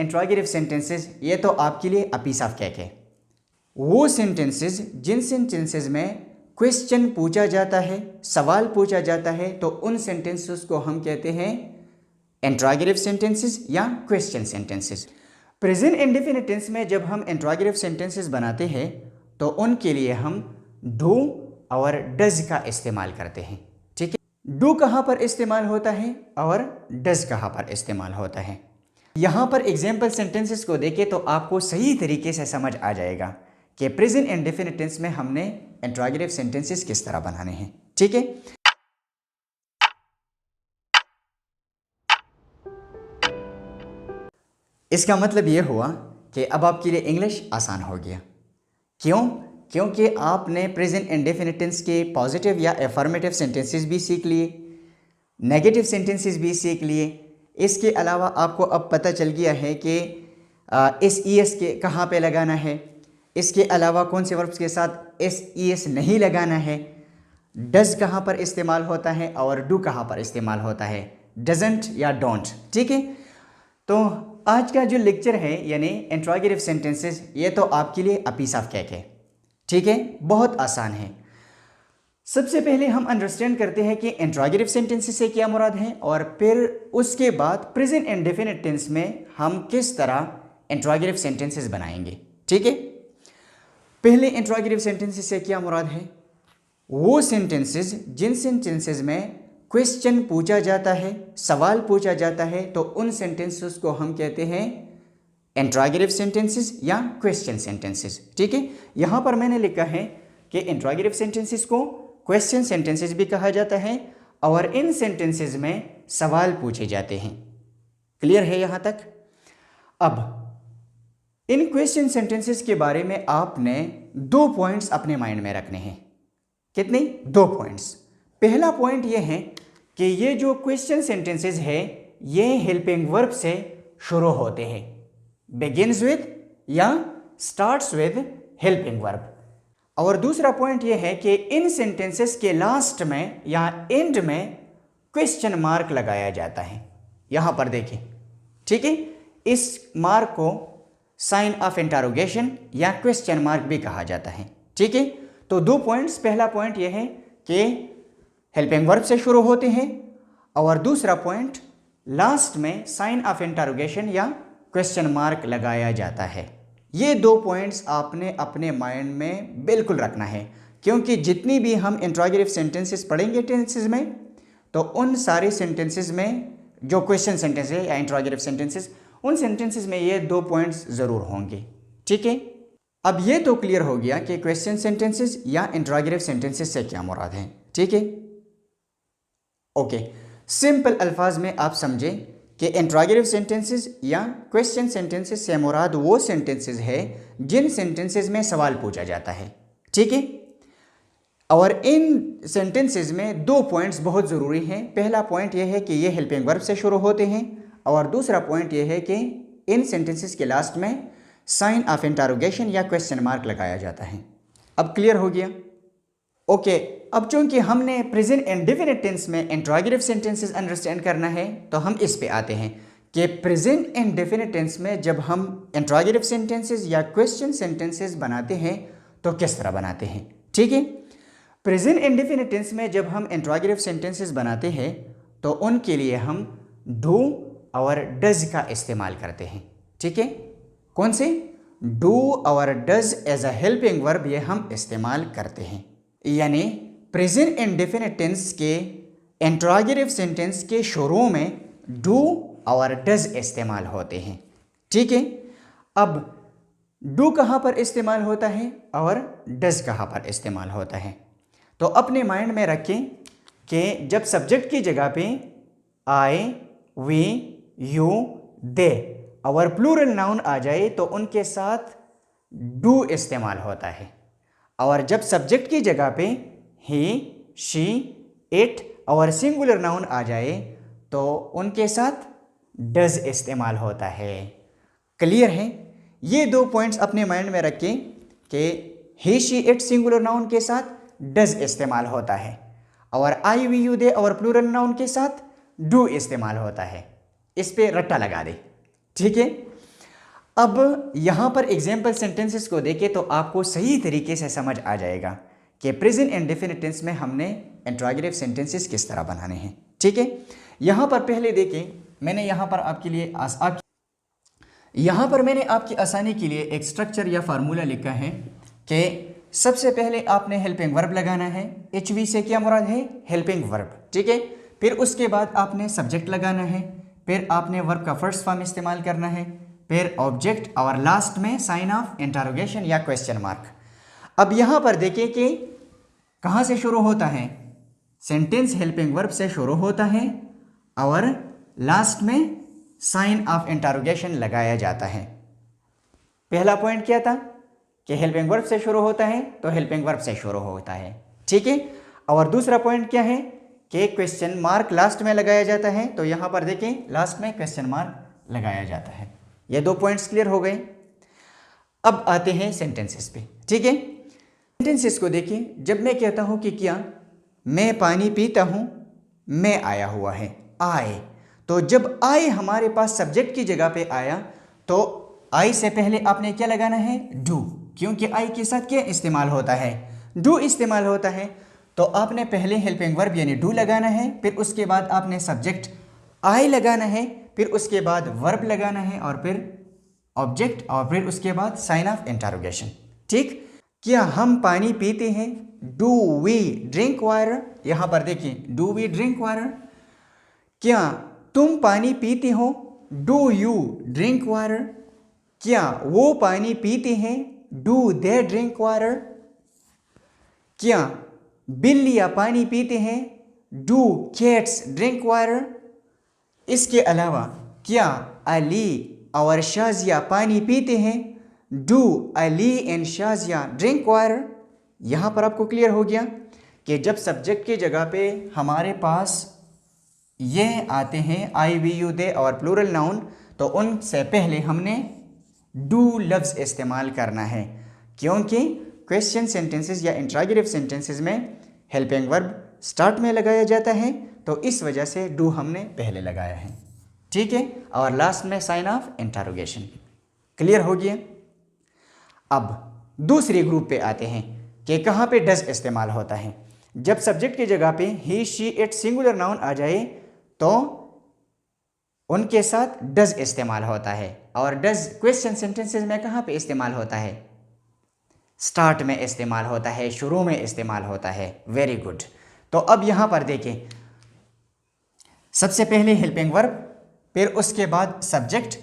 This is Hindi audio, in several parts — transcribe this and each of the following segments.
इंट्रोगेटिव सेंटेंसेस, ये तो आपके लिए अ पीस ऑफ केक है। वो सेंटेंसेस जिन सेंटेंसेस में क्वेश्चन पूछा जाता है, सवाल पूछा जाता है, तो उन सेंटेंसेस को हम कहते हैं इंट्रोगेटिव सेंटेंसेस या question sentences. Present indefinite tense में जब हम इंट्रोगेटिव सेंटेंसेस बनाते हैं तो उनके लिए हम डू और डज का इस्तेमाल करते हैं। ठीक है, डू कहाँ पर इस्तेमाल होता है और डज कहाँ पर इस्तेमाल होता है। यहाँ पर एग्जाम्पल सेंटेंसेस को देखें तो आपको सही तरीके से समझ आ जाएगा कि प्रेजेंट इंडेफिनिट टेंस में हमने इंट्रोगेटिव सेंटेंसेस किस तरह बनाने हैं। ठीक है, इसका मतलब ये हुआ कि अब आपके लिए इंग्लिश आसान हो गया। क्यों? क्योंकि आपने प्रेजेंट इंडेफिनिट टेंस के पॉजिटिव या अफर्मेटिव सेंटेंसेस भी सीख लिए, नेगेटिव सेंटेंसेस भी सीख लिए। इसके अलावा आपको अब पता चल गया है कि एस ई एस के कहाँ पे लगाना है। इसके अलावा कौन से वर्ब्स के साथ एस ई एस नहीं लगाना है, डज कहाँ पर इस्तेमाल होता है और डू कहाँ पर इस्तेमाल होता है, डजंट या डोंट। ठीक है, तो आज का जो लेक्चर है यानी इंट्रोगेटिव सेंटेंसेस, ये तो आपके लिए अ पीस ऑफ केक है। ठीक है, बहुत आसान है। सबसे पहले हम अंडरस्टैंड करते हैं कि इंट्रोगेटिव सेंटेंसेस से क्या मुराद है और फिर उसके बाद प्रेजेंट इंडेफिनिट टेंस में हम किस तरह इंट्रोगेटिव सेंटेंसेस बनाएंगे। ठीक है, पहले इंट्रोगेटिव सेंटेंसेस से क्या मुराद है? वो सेंटेंसेस जिन सेंटेंसेस में क्वेश्चन पूछा जाता है, सवाल पूछा जाता है, तो उन सेंटेंसेस को हम कहते हैं इंट्रोगेटिव सेंटेंसेस या क्वेश्चन सेंटेंसेस। ठीक है, यहाँ पर मैंने लिखा है कि इंट्रोगेटिव सेंटेंसेस को क्वेश्चन सेंटेंसेस भी कहा जाता है और इन सेंटेंसेस में सवाल पूछे जाते हैं। क्लियर है यहाँ तक? अब इन क्वेश्चन सेंटेंसेस के बारे में आपने 2 पॉइंट्स अपने माइंड में रखने हैं। कितने? 2 पॉइंट्स। पहला पॉइंट ये है कि ये जो क्वेश्चन सेंटेंसेस है ये हेल्पिंग वर्ब से शुरू होते हैं, बिगिन्स विद या स्टार्ट्स विद हेल्पिंग वर्ब। और दूसरा पॉइंट ये है कि इन सेंटेंसेस के लास्ट में या एंड में क्वेश्चन मार्क लगाया जाता है। यहां पर देखें, ठीक है, इस मार्क को साइन ऑफ इंटरोगेशन या क्वेश्चन मार्क भी कहा जाता है। ठीक है, तो 2 पॉइंट्स। पहला पॉइंट यह है कि हेल्पिंग वर्ब से शुरू होते हैं और दूसरा पॉइंट लास्ट में साइन ऑफ इंटरोगेशन या क्वेश्चन मार्क लगाया जाता है। ये 2 पॉइंट्स आपने अपने माइंड में बिल्कुल रखना है, क्योंकि जितनी भी हम इंट्रोगेटिव सेंटेंसेस पढ़ेंगे टेंसेस में, तो उन सारे सेंटेंसेस में जो क्वेश्चन सेंटेंस है या इंट्रोगेटिव सेंटेंसेस, उन सेंटेंसेस में ये 2 पॉइंट्स ज़रूर होंगे। ठीक है, अब ये तो क्लियर हो गया कि क्वेश्चन सेंटेंसेस या इंट्रोगेटिव सेंटेंसेस से क्या मुराद है। ठीक है, ओके, सिंपल अल्फाज में आप समझें कि इंट्रोगेटिव सेंटेंसेस या क्वेश्चन सेंटेंसेस से मुराद वो सेंटेंसेस है जिन सेंटेंसेस में सवाल पूछा जाता है। ठीक है, और इन सेंटेंसेस में 2 पॉइंट्स बहुत ज़रूरी हैं। पहला पॉइंट यह है कि ये हेल्पिंग वर्ब से शुरू होते हैं और दूसरा पॉइंट यह है कि इन सेंटेंसेस के लास्ट में साइन ऑफ इंटरोगेशन या क्वेश्चन मार्क लगाया जाता है। अब क्लियर हो गया? ओके, अब चूंकि हमने प्रेजेंट इंडेफिनिट टेंस में इंट्रोगेटिव सेंटेंसेस अंडरस्टैंड करना है, तो हम इस पे आते हैं कि प्रेजेंट इंडेफिनिट टेंस में जब हम इंट्रोगेटिव सेंटेंसेस या क्वेश्चन सेंटेंसेस बनाते हैं तो किस तरह बनाते हैं। ठीक है, प्रेजेंट इंडेफिनिट टेंस में जब हम इंट्रोगेटिव सेंटेंसेस बनाते हैं तो उनके लिए हम डू और डज का इस्तेमाल करते हैं। ठीक है, कौन से? डू और does as a helping verb, ये हम इस्तेमाल करते हैं। यानी प्रेजेंट इंडेफिनिट टेंस के इंट्रोगेटिव सेंटेंस के शुरू में डू और डज इस्तेमाल होते हैं। ठीक है, अब डू कहाँ पर इस्तेमाल होता है और डज कहाँ पर इस्तेमाल होता है, तो अपने माइंड में रखें कि जब सब्जेक्ट की जगह पे आई, वी, यू, दे और प्लूरल नाउन आ जाए तो उनके साथ डू इस्तेमाल होता है, और जब सब्जेक्ट की जगह पे ही, शी, इट और सिंगुलर नाउन आ जाए तो उनके साथ डज इस्तेमाल होता है। क्लियर है? ये 2 पॉइंट्स अपने माइंड में रखें कि ही, शी, इट सिंगुलर नाउन के साथ डज इस्तेमाल होता है और आई, वी, यू, दे और प्लूरल नाउन के साथ डू इस्तेमाल होता है। इस पे रट्टा लगा दे। ठीक है, अब यहाँ पर एग्जाम्पल सेंटेंसेस को देखें तो आपको सही तरीके से समझ आ जाएगा कि प्रेजेंट इंडेफिनिट टेंस में हमने इंट्रोगेटिव सेंटेंसेस किस तरह बनाने हैं। ठीक है, यहाँ पर पहले देखें, मैंने यहाँ पर आपके लिए यहाँ पर मैंने आपकी आसानी के लिए एक स्ट्रक्चर या फार्मूला लिखा है कि सबसे पहले आपने हेल्पिंग वर्ब लगाना है। HV से क्या मुराद है? Helping verb. ठीक है, फिर उसके बाद आपने सब्जेक्ट लगाना है, फिर आपने वर्ब का फर्स्ट फॉर्म इस्तेमाल करना है, फिर ऑब्जेक्ट और लास्ट में साइन ऑफ इंटरोगेशन या क्वेश्चन मार्क। अब यहाँ पर देखिए कि कहाँ से शुरू होता है? सेंटेंस हेल्पिंग वर्ब से शुरू होता है और लास्ट में साइन ऑफ इंटरोगेशन लगाया जाता है। पहला पॉइंट क्या था कि हेल्पिंग वर्ब से शुरू होता है, तो हेल्पिंग वर्ब से शुरू होता है। ठीक है, और दूसरा पॉइंट क्या है कि क्वेश्चन मार्क लास्ट में लगाया जाता है, तो यहाँ पर देखें लास्ट में क्वेश्चन मार्क लगाया जाता है। ये दो पॉइंट्स क्लियर हो गए। अब आते हैं सेंटेंसेस पे। ठीक है, सेंटेंसेस को देखिए, जब मैं कहता हूँ कि क्या मैं पानी पीता हूँ, मैं आया हुआ है, आए, तो जब आए हमारे पास सब्जेक्ट की जगह पे आया तो आई से पहले आपने क्या लगाना है? डू, क्योंकि आई के साथ क्या इस्तेमाल होता है? डू इस्तेमाल होता है। तो आपने पहले हेल्पिंग वर्ब यानी डू लगाना है, फिर उसके बाद आपने सब्जेक्ट आई लगाना है, फिर उसके बाद वर्ब लगाना है और फिर ऑब्जेक्ट और फिर उसके बाद साइन ऑफ इंटरोगेशन। ठीक, क्या हम पानी पीते हैं? Do we drink water. यहाँ पर देखिए डू वी ड्रिंक वाटर। क्या तुम पानी पीते हो? Do you drink water. क्या वो पानी पीते हैं? Do they drink water. क्या बिल्लियाँ पानी पीते हैं? Do cats drink water. इसके अलावा क्या अली और शाजिया पानी पीते हैं? Do Ali and Shazia drink water. यहाँ पर आपको क्लियर हो गया कि जब सब्जेक्ट की जगह पे हमारे पास ये आते हैं आई वी यू दे और प्लूरल नाउन, तो उनसे पहले हमने डू लफ्ज़ इस्तेमाल करना है, क्योंकि क्वेश्चन सेंटेंसेस या इंट्रोगेटिव सेंटेंसेस में हेल्पिंग वर्ब स्टार्ट में लगाया जाता है, तो इस वजह से डू हमने पहले लगाया है। ठीक है, और लास्ट में साइन ऑफ इंटरोगेशन। क्लियर हो गया। अब दूसरे ग्रुप पे आते हैं कि कहाँ पे डज इस्तेमाल होता है। जब सब्जेक्ट की जगह पे ही शी इट सिंगुलर नाउन आ जाए तो उनके साथ डज इस्तेमाल होता है। और डज क्वेश्चन सेंटेंसेस में कहाँ पे इस्तेमाल होता है? स्टार्ट में इस्तेमाल होता है, शुरू में इस्तेमाल होता है। Very good. तो अब यहाँ पर देखें, सबसे पहले हेल्पिंग वर्ब, फिर उसके बाद subject,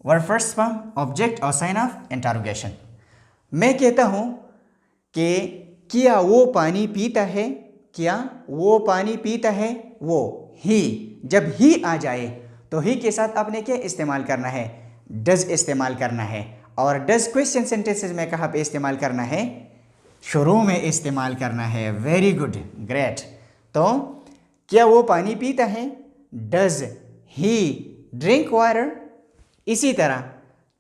verb first form, object और साइन ऑफ इंटरोगेशन। मैं कहता हूँ कि क्या वो पानी पीता है? क्या वो पानी पीता है? वो ही। जब ही आ जाए तो ही के साथ आपने क्या इस्तेमाल करना है? डज इस्तेमाल करना है। और डज क्वेश्चन सेंटेंसेस में कहाँ पे इस्तेमाल करना है? शुरू में इस्तेमाल करना है। Very good, great. तो क्या वो पानी पीता है? Does he drink water. इसी तरह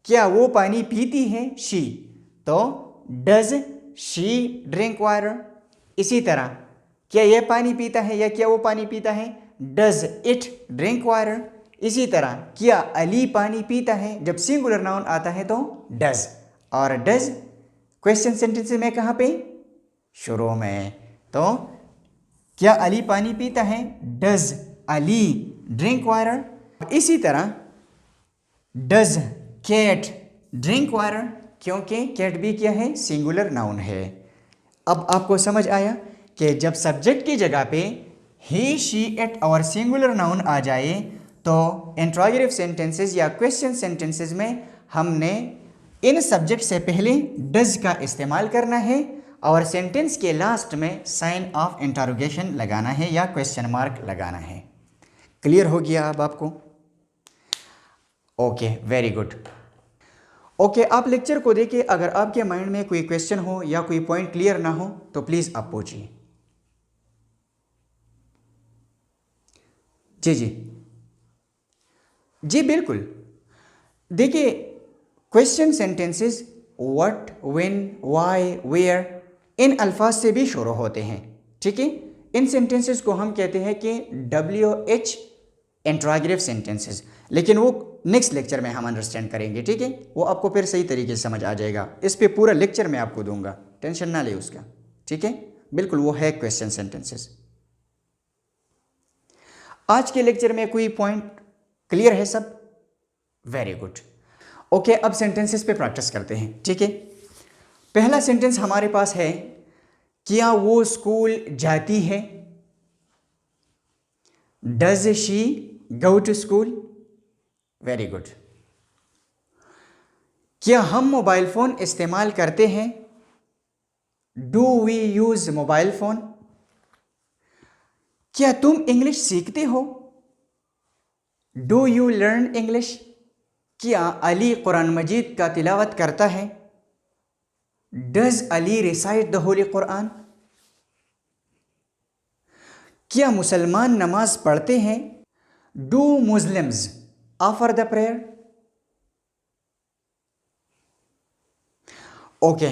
क्या वो पानी पीती है? शी, तो डज शी ड्रिंक वाटर। इसी तरह क्या यह पानी पीता है या क्या वो पानी पीता है? Does it drink water. इसी तरह क्या अली पानी पीता है? जब सिंगुलर नाउन आता है तो डज, और डज क्वेश्चन सेंटेंस में कहाँ पे? शुरू में। तो क्या अली पानी पीता है? Does Ali drink water. इसी तरह डज कैट ड्रिंक वाटर, क्योंकि कैट भी क्या है? सिंगुलर नाउन है। अब आपको समझ आया कि जब सब्जेक्ट की जगह पे ही शी इट और सिंगुलर नाउन आ जाए तो इंट्रोगेटिव सेंटेंसेस या क्वेश्चन सेंटेंसेस में हमने इन सब्जेक्ट से पहले डज का इस्तेमाल करना है और सेंटेंस के लास्ट में साइन ऑफ इंटरोगेशन लगाना है या क्वेश्चन मार्क लगाना है। क्लियर हो गया अब आपको? Okay, very good. ओके, आप लेक्चर को देखिए, अगर आपके माइंड में कोई क्वेश्चन हो या कोई पॉइंट क्लियर ना हो तो प्लीज़ आप पूछिए। जी जी जी बिल्कुल। देखिए, question sentences what, when, why, where इन अल्फाज से भी शुरू होते हैं। ठीक है, इन सेंटेंसेस को हम कहते हैं कि WH इंट्रोगेटिव सेंटेंसेस, लेकिन वो नेक्स्ट लेक्चर में हम अंडरस्टैंड करेंगे, ठीक है। वो आपको फिर सही तरीके से समझ आ जाएगा। इस पे पूरा लेक्चर मैं आपको दूंगा, टेंशन ना ले उसका, ठीक है। बिल्कुल वो है क्वेश्चन सेंटेंसेस। आज के लेक्चर में कोई पॉइंट क्लियर है सब? Very good. ओके, अब सेंटेंसेस पे प्रैक्टिस करते हैं, ठीक है। पहला सेंटेंस हमारे पास है, क्या वो स्कूल जाती है? Does she go to school? Very good. क्या हम मोबाइल फोन इस्तेमाल करते हैं? Do we use mobile phone? क्या तुम इंग्लिश सीखते हो? Do you learn English? क्या अली कुरान मजीद का तिलावत करता है? Does Ali recite the holy Quran? क्या मुसलमान नमाज पढ़ते हैं? Do Muslims offer the prayer? Okay,